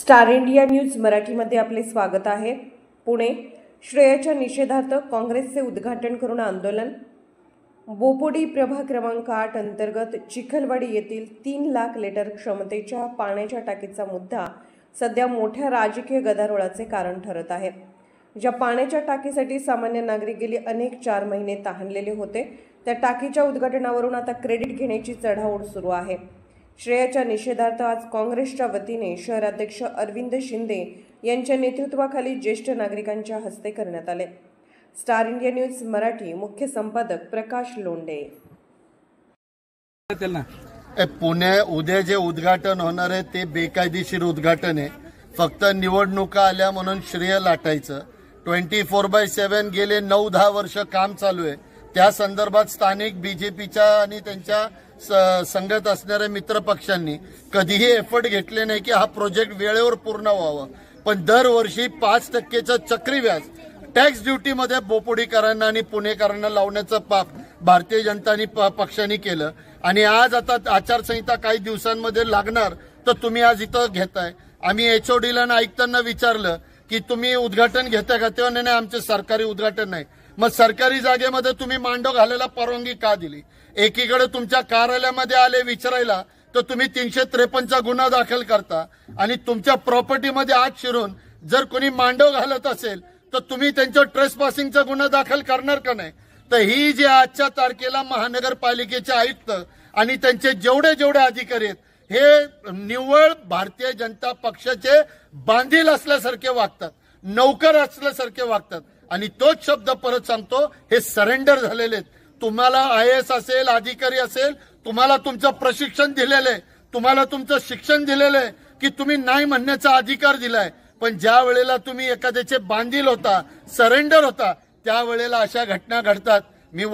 Star India news मराठीमध्ये आपले स्वागत आहे। पुणे श्रेयाच्या निषेधार्थ काँग्रेसचे उद्घाटन करून आंदोलन। बोपोडी प्रभाग क्रमांक 8 अंतर्गत चिखलवाडी येथील 3 लाख लिटर क्षमतेच्या पाण्याच्या टाकीचा मुद्दा सध्या मोठ्या राजकीय गदारोळाचे कारण ठरत आहे। ज्या पाण्याच्या टाकीसाठी सामान्य नागरिक गेली अनेक 4 महिने तहानलेले होते, त्या टाकीच्या उद्घाटनावरून आता क्रेडिट घेण्याची चढाओढ सुरू आहे। श्रेयाच्या निषेधार्थ आज काँग्रेसच्या वतीने शहराध्यक्ष अरविंद शिंदे यांच्या नेतृत्वाखाली ज्येष्ठ नागरिकांच्या हस्ते करण्यात आले। स्टार इंडिया न्यूज मराठी मुख्य संपादक प्रकाश लोंढे। पुणे उद्या जे उद्घाटन होणार आहे ते बेकायदेशीर उद्घाटन आहे। फक्त निवडणुका आल्या म्हणून श्रेय लाटायचं। 24/7 गेले 9-10 वर्ष काम चालू आहे। त्या संदर्भात स्थानिक बीजेपीच्या आणि त्यांच्या संगत असणाऱ्या मित्र पक्षांनी कधीही एफर्ट घेतले नाही की हा प्रोजेक्ट वेळेवर पूर्ण व्हावा, पण दरवर्षी 5% चक्री व्याज टॅक्स ड्युटीमध्ये बोपोडीकरांना आणि पुणेकरांना लावण्याचं पाप भारतीय जनता पक्षाने केलं। आणि आज आता आचारसंहिता काही दिवसांमध्ये लागणार, तर तुम्ही आज इथं घेताय। आम्ही एचओडीला आयुक्तांना विचारलं की तुम्ही उद्घाटन घेताय का, तेव्हा नाही आमचे सरकारी उद्घाटन नाही। मग सरकारी जागेमध्ये तुम्ही मांडव घालायला परवानगी का दिली? एकीकडे तुमच्या कार्यालयामध्ये आले विचारायला तर तुम्ही 353चा गुन्हा दाखल करता, आणि तुमच्या प्रॉपर्टीमध्ये आत शिरून जर कोणी मांडव घालत असेल तर तुम्ही त्यांच्या ट्रेसपासिंगचा गुन्हा दाखल करणार का नाही? तर ही जी आजच्या तारखेला महानगरपालिकेचे आयुक्त आणि त्यांचे जेवढे अधिकारी आहेत, हे निव्वळ भारतीय जनता पक्षाचे बांधील असल्यासारखे वागतात, नौकर असल्यासारखे वागतात। आणि तोच शब्द परत सांगतो, हे सरेंडर झालेले आहेत। तुम्हाला IAS असेल, अधिकारी असेल, तुम्हाला तुमचं प्रशिक्षण दिलेलं आहे, तुम्हाला तुमचं शिक्षण दिलेलं आहे की तुम्ही नाही म्हणण्याचा अधिकार दिलाय, पण ज्या वेळेला तुम्ही एखाद्याचे बांधील होता, सरेंडर होता, त्यावेळेला अशा घटना घडतात। मी